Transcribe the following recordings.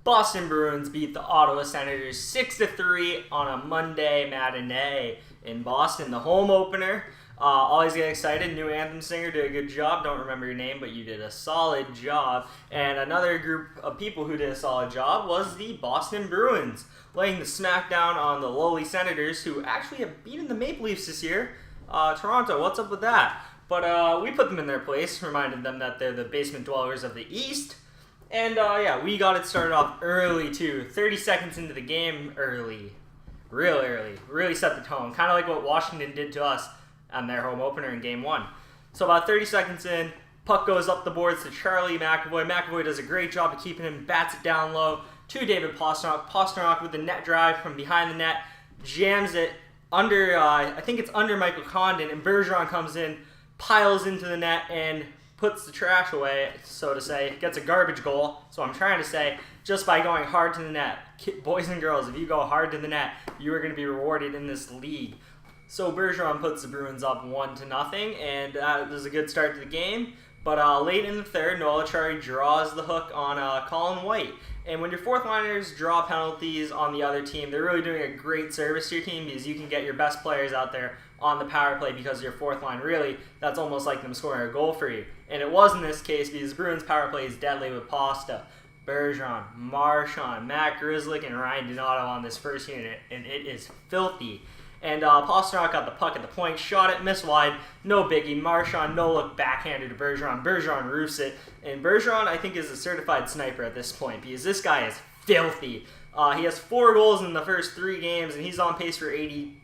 Boston Bruins beat the Ottawa Senators 6-3 on a Monday matinee in Boston. The home opener. Always get excited. New anthem singer did a good job. Don't remember your name, but you did a solid job. And another group of people who did a solid job was the Boston Bruins, laying the smackdown on the lowly Senators, who actually have beaten the Maple Leafs this year. Toronto, what's up with that? But we put them in their place, reminded them that they're the basement dwellers of the East. And we got it started off early too. 30 seconds into the game, early. Real early. Really set the tone. Kind of like what Washington did to us on their home opener in Game 1. So about 30 seconds in, puck goes up the boards to Charlie McAvoy. McAvoy does a great job of keeping him, bats it down low to David Pastrnak. Pastrnak with the net drive from behind the net, jams it under, I think it's under Michael Condon, and Bergeron comes in, piles into the net, and puts the trash away, so to say, gets a garbage goal. So I'm trying to say, just by going hard to the net, boys and girls, if you go hard to the net, you are going to be rewarded in this league. So Bergeron puts the Bruins up 1-0, and there's a good start to the game. But late in the third, Noel Acciari draws the hook on Colin White. And when your fourth liners draw penalties on the other team, they're really doing a great service to your team because you can get your best players out there on the power play because of your fourth line. Really, that's almost like them scoring a goal for you. And it was in this case because the Bruins power play is deadly with Pasta, Bergeron, Marchand, Matt Grzelcyk, and Ryan Donato on this first unit, and it is filthy. And Pastrnak got the puck at the point, shot it, missed wide, no biggie. Marchand, no look, backhander to Bergeron. Bergeron roofs it, and Bergeron, I think, is a certified sniper at this point because this guy is filthy. He has 4 goals in the first 3 games, and he's on pace for 80,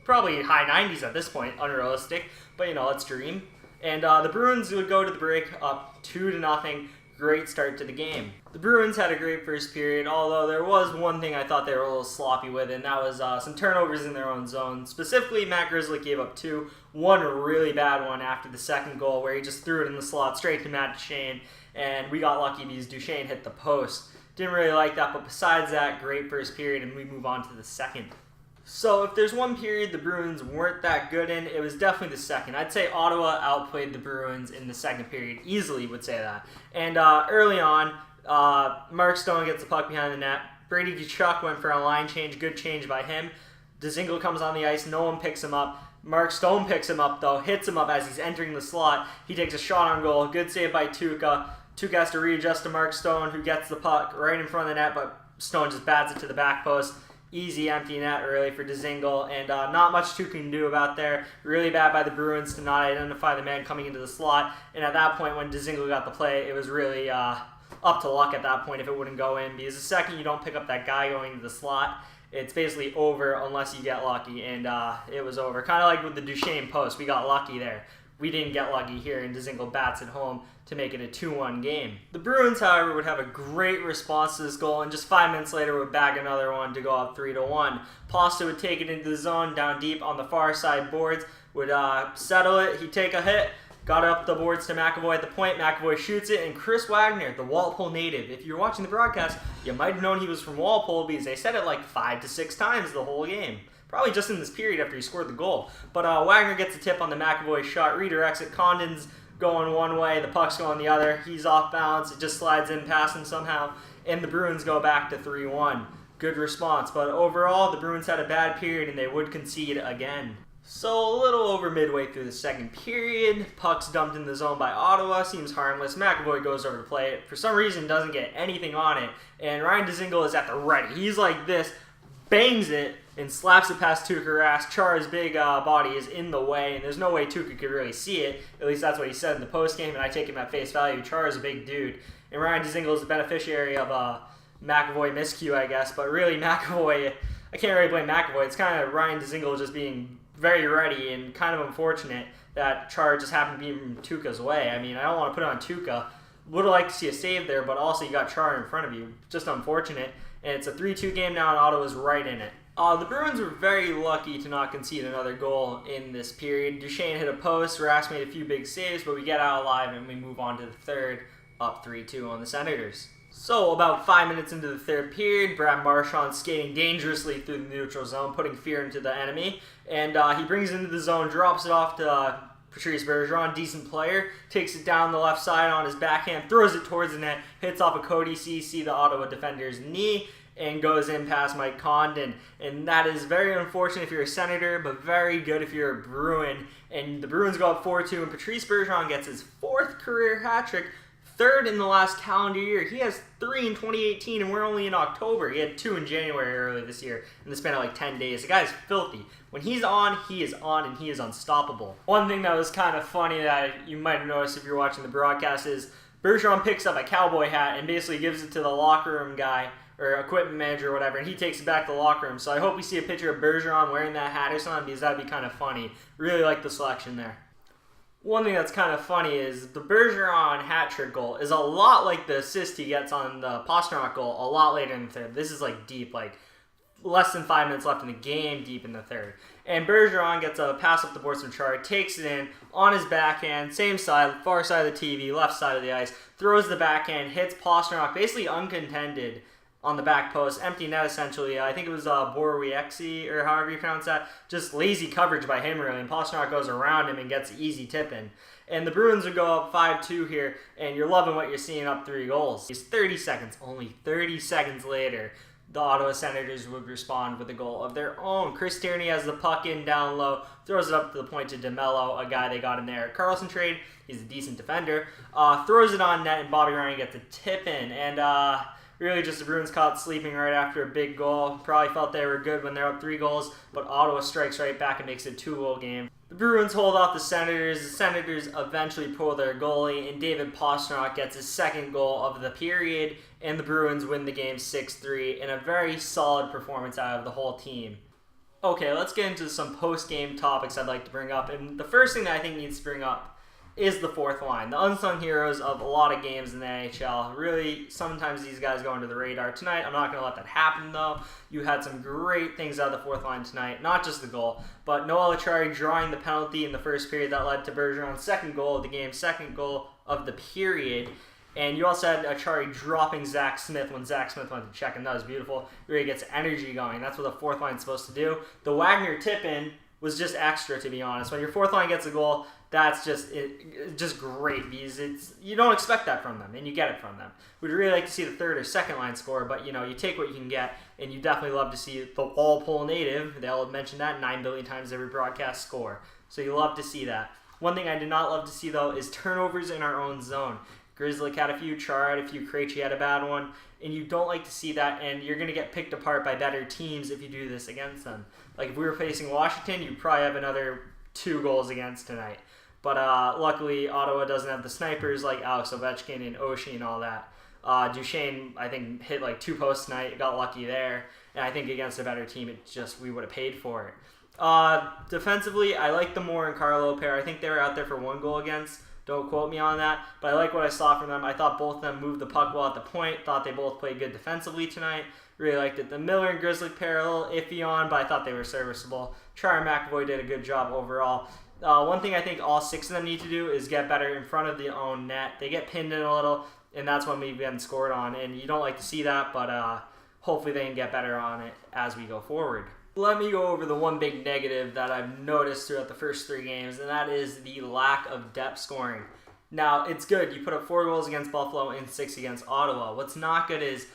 probably high 90s at this point, unrealistic, but let's dream. And the Bruins would go to the break up 2-0. Great start to the game. The Bruins had a great first period, although there was one thing I thought they were a little sloppy with, and that was some turnovers in their own zone. Specifically, Matt Grzelcyk gave up 2. One really bad one after the second goal where he just threw it in the slot straight to Matt Duchene, and we got lucky because Duchene hit the post. Didn't really like that, but besides that, great first period, and we move on to the second. So if there's one period the Bruins weren't that good in, it was definitely the second. I'd say Ottawa outplayed the Bruins in the second period. Easily would say that. And early on, Mark Stone gets the puck behind the net. Brady Tkachuk went for a line change. Good change by him. Dzingel comes on the ice. No one picks him up. Mark Stone picks him up, though. Hits him up as he's entering the slot. He takes a shot on goal. Good save by Tuukka. Tuukka has to readjust to Mark Stone, who gets the puck right in front of the net, but Stone just bats it to the back post. Easy empty net really for Dzingel, and not much Tuukka can do about there. Really bad by the Bruins to not identify the man coming into the slot, and at that point when Dzingel got the play, it was really up to luck at that point if it wouldn't go in, because the second you don't pick up that guy going into the slot, it's basically over unless you get lucky, and it was over. Kind of like with the Duchene post, we got lucky there. We didn't get lucky here, and Dzingel bats it home to make it a 2-1 game. The Bruins, however, would have a great response to this goal, and just 5 minutes later would bag another one to go up 3-1. Pasta would take it into the zone, down deep on the far side boards, would settle it. He'd take a hit, got it up the boards to McAvoy at the point. McAvoy shoots it, and Chris Wagner, the Walpole native, if you're watching the broadcast, you might have known he was from Walpole because they said it like 5 to 6 times the whole game. Probably just in this period after he scored the goal. But Wagner gets a tip on the McAvoy shot, redirects it. Condon's going one way, the puck's going the other. He's off balance, it just slides in past him somehow, and the Bruins go back to 3-1. Good response, but overall, the Bruins had a bad period and they would concede again. So a little over midway through the second period, puck's dumped in the zone by Ottawa, seems harmless. McAvoy goes over to play it. For some reason, doesn't get anything on it, and Ryan Dzingel is at the ready. He's like this, bangs it, and slaps it past Tuukka Rask. Chara's big body is in the way, and there's no way Tuukka could really see it. At least that's what he said in the postgame, and I take him at face value. Chara's a big dude, and Ryan Dzingel is the beneficiary of a McAvoy miscue, I guess. But really, McAvoy, I can't really blame McAvoy. It's kind of Ryan Dzingel just being very ready and kind of unfortunate that Chara just happened to be in Tuukka's way. I mean, I don't want to put it on Tuukka. Would have liked to see a save there, but also you got Chara in front of you. Just unfortunate. And it's a 3-2 game now, and Ottawa's right in it. The Bruins were very lucky to not concede another goal in this period. Duchene hit a post, Rask made a few big saves, but we get out alive and we move on to the third, up 3-2 on the Senators. So about 5 minutes into the third period, Brad Marchand skating dangerously through the neutral zone, putting fear into the enemy, and he brings it into the zone, drops it off to Patrice Bergeron, decent player, takes it down the left side on his backhand, throws it towards the net, hits off a Cody Ceci, the Ottawa defender's knee, and goes in past Mike Condon. And that is very unfortunate if you're a Senator, but very good if you're a Bruin. And the Bruins go up 4-2, and Patrice Bergeron gets his 4th career hat trick, 3rd in the last calendar year. He has 3 in 2018, and we're only in October. He had 2 in January early this year in the span of like 10 days. The guy's filthy. When he's on, and he is unstoppable. One thing that was kind of funny that you might have noticed if you're watching the broadcast is Bergeron picks up a cowboy hat and basically gives it to the locker room guy, or equipment manager or whatever, and he takes it back to the locker room. So I hope we see a picture of Bergeron wearing that hat or something, because that'd be kind of funny. Really like the selection there. One thing that's kind of funny is the Bergeron hat trick goal is a lot like the assist he gets on the Pastrnak goal a lot later in the third. This is like deep, like less than 5 minutes left in the game, deep in the third. And Bergeron gets a pass up the boards from Chara, takes it in on his backhand, same side, far side of the TV, left side of the ice, throws the backhand, hits Pastrnak, basically uncontended on the back post, empty net essentially. I think it was Borowiecki, or however you pronounce that. Just lazy coverage by him really, and Pastrnak goes around him and gets easy tip in. And the Bruins would go up 5-2 here, and you're loving what you're seeing, up 3 goals. It's 30 seconds, only 30 seconds later, the Ottawa Senators would respond with a goal of their own. Chris Tierney has the puck in down low, throws it up to the point to DeMello, a guy they got in there at Carlson trade. He's a decent defender. Throws it on net, and Bobby Ryan gets a tip in. And really just the Bruins caught sleeping right after a big goal. Probably felt they were good when they're up 3 goals, but Ottawa strikes right back and makes it a 2-goal game. The Bruins hold off the Senators. The Senators eventually pull their goalie, and David Pastrnak gets his 2nd goal of the period, and the Bruins win the game 6-3 in a very solid performance out of the whole team. Okay, let's get into some post-game topics I'd like to bring up, and the first thing that I think needs to bring up is the 4th line. The unsung heroes of a lot of games in the NHL. Really, sometimes these guys go under the radar. Tonight, I'm not going to let that happen, though. You had some great things out of the 4th line tonight. Not just the goal, but Noel Acciari drawing the penalty in the first period that led to Bergeron's 2nd goal of the game, 2nd goal of the period. And you also had Acciari dropping Zach Smith when Zach Smith went to check, and that was beautiful. Really gets energy going. That's what the 4th line's supposed to do. The Wagner tip-in was just extra, to be honest. When your 4th line gets a goal, that's just great, because you don't expect that from them, and you get it from them. We'd really like to see the 3rd or 2nd line score, but you take what you can get, and you definitely love to see the Walpole native, they'll mention that 9 billion times every broadcast, score. So you love to see that. One thing I did not love to see, though, is turnovers in our own zone. Grizzly had a few, Chara had a few, Krejci had a bad one, and you don't like to see that, and you're going to get picked apart by better teams if you do this against them. Like if we were facing Washington, you'd probably have another 2 goals against tonight. But luckily, Ottawa doesn't have the snipers like Alex Ovechkin and Oshie and all that. Duchesne, I think, hit like 2 posts tonight, got lucky there. And I think against a better team, we would have paid for it. Defensively, I like the Moore and Carlo pair. I think they were out there for 1 goal against. Don't quote me on that. But I like what I saw from them. I thought both of them moved the puck well at the point. Thought they both played good defensively tonight. Really liked it. The Miller and Grizzly pair, a little iffy on, but I thought they were serviceable. Chara and McAvoy did a good job overall. One thing I think all 6 of them need to do is get better in front of their own net. They get pinned in a little, and that's when we've been scored on. And you don't like to see that, but hopefully they can get better on it as we go forward. Let me go over the one big negative that I've noticed throughout the first 3 games, and that is the lack of depth scoring. Now, it's good. You put up 4 goals against Buffalo and 6 against Ottawa. What's not good is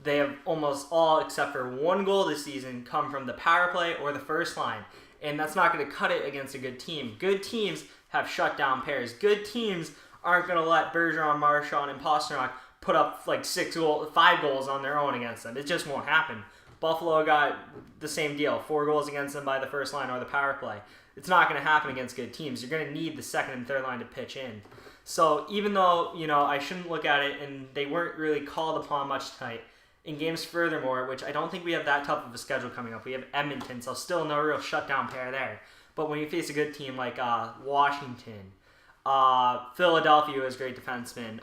they have almost all, except for 1 goal this season, come from the power play or the first line. And that's not going to cut it against a good team. Good teams have shutdown pairs. Good teams aren't going to let Bergeron, Marchand, and Pastrnak put up like 5 goals on their own against them. It just won't happen. Buffalo got the same deal. 4 goals against them by the first line or the power play. It's not going to happen against good teams. You're going to need the 2nd and 3rd line to pitch in. So even though, I shouldn't look at it, and they weren't really called upon much tonight, in games furthermore, which I don't think we have that tough of a schedule coming up. We have Edmonton, so still no real shutdown pair there. But when you face a good team like Washington, Philadelphia, who has great defensemen,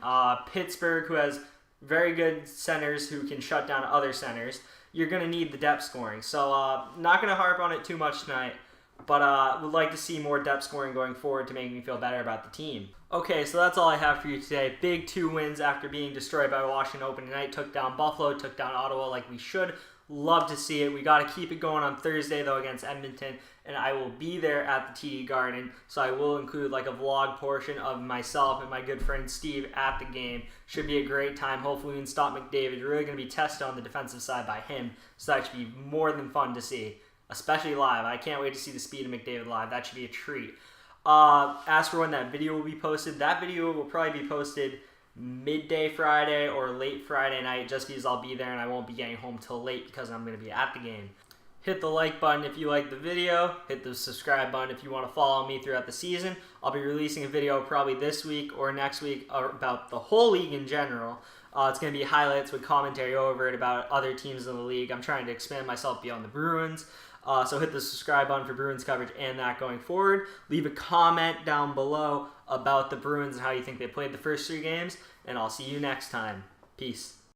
Pittsburgh, who has very good centers who can shut down other centers, you're going to need the depth scoring. So not going to harp on it too much tonight, but would like to see more depth scoring going forward to make me feel better about the team. Okay, so that's all I have for you today. Big 2 wins after being destroyed by Washington opening night. Took down Buffalo, took down Ottawa like we should. Love to see it. We got to keep it going on Thursday, though, against Edmonton, and I will be there at the TD Garden, so I will include like a vlog portion of myself and my good friend Steve at the game. Should be a great time. Hopefully we can stop McDavid. We're really going to be tested on the defensive side by him, so that should be more than fun to see, especially live. I can't wait to see the speed of McDavid live. That should be a treat. As for when that video will be posted, that video will probably be posted midday Friday or late Friday night, just because I'll be there and I won't be getting home till late because I'm going to be at the game. Hit the like button if you like the video. Hit the subscribe button if you want to follow me throughout the season. I'll be releasing a video probably this week or next week about the whole league in general. It's going to be highlights with commentary over it about other teams in the league. I'm trying to expand myself beyond the Bruins. So hit the subscribe button for Bruins coverage and that going forward. Leave a comment down below about the Bruins and how you think they played the first 3 games. And I'll see you next time. Peace.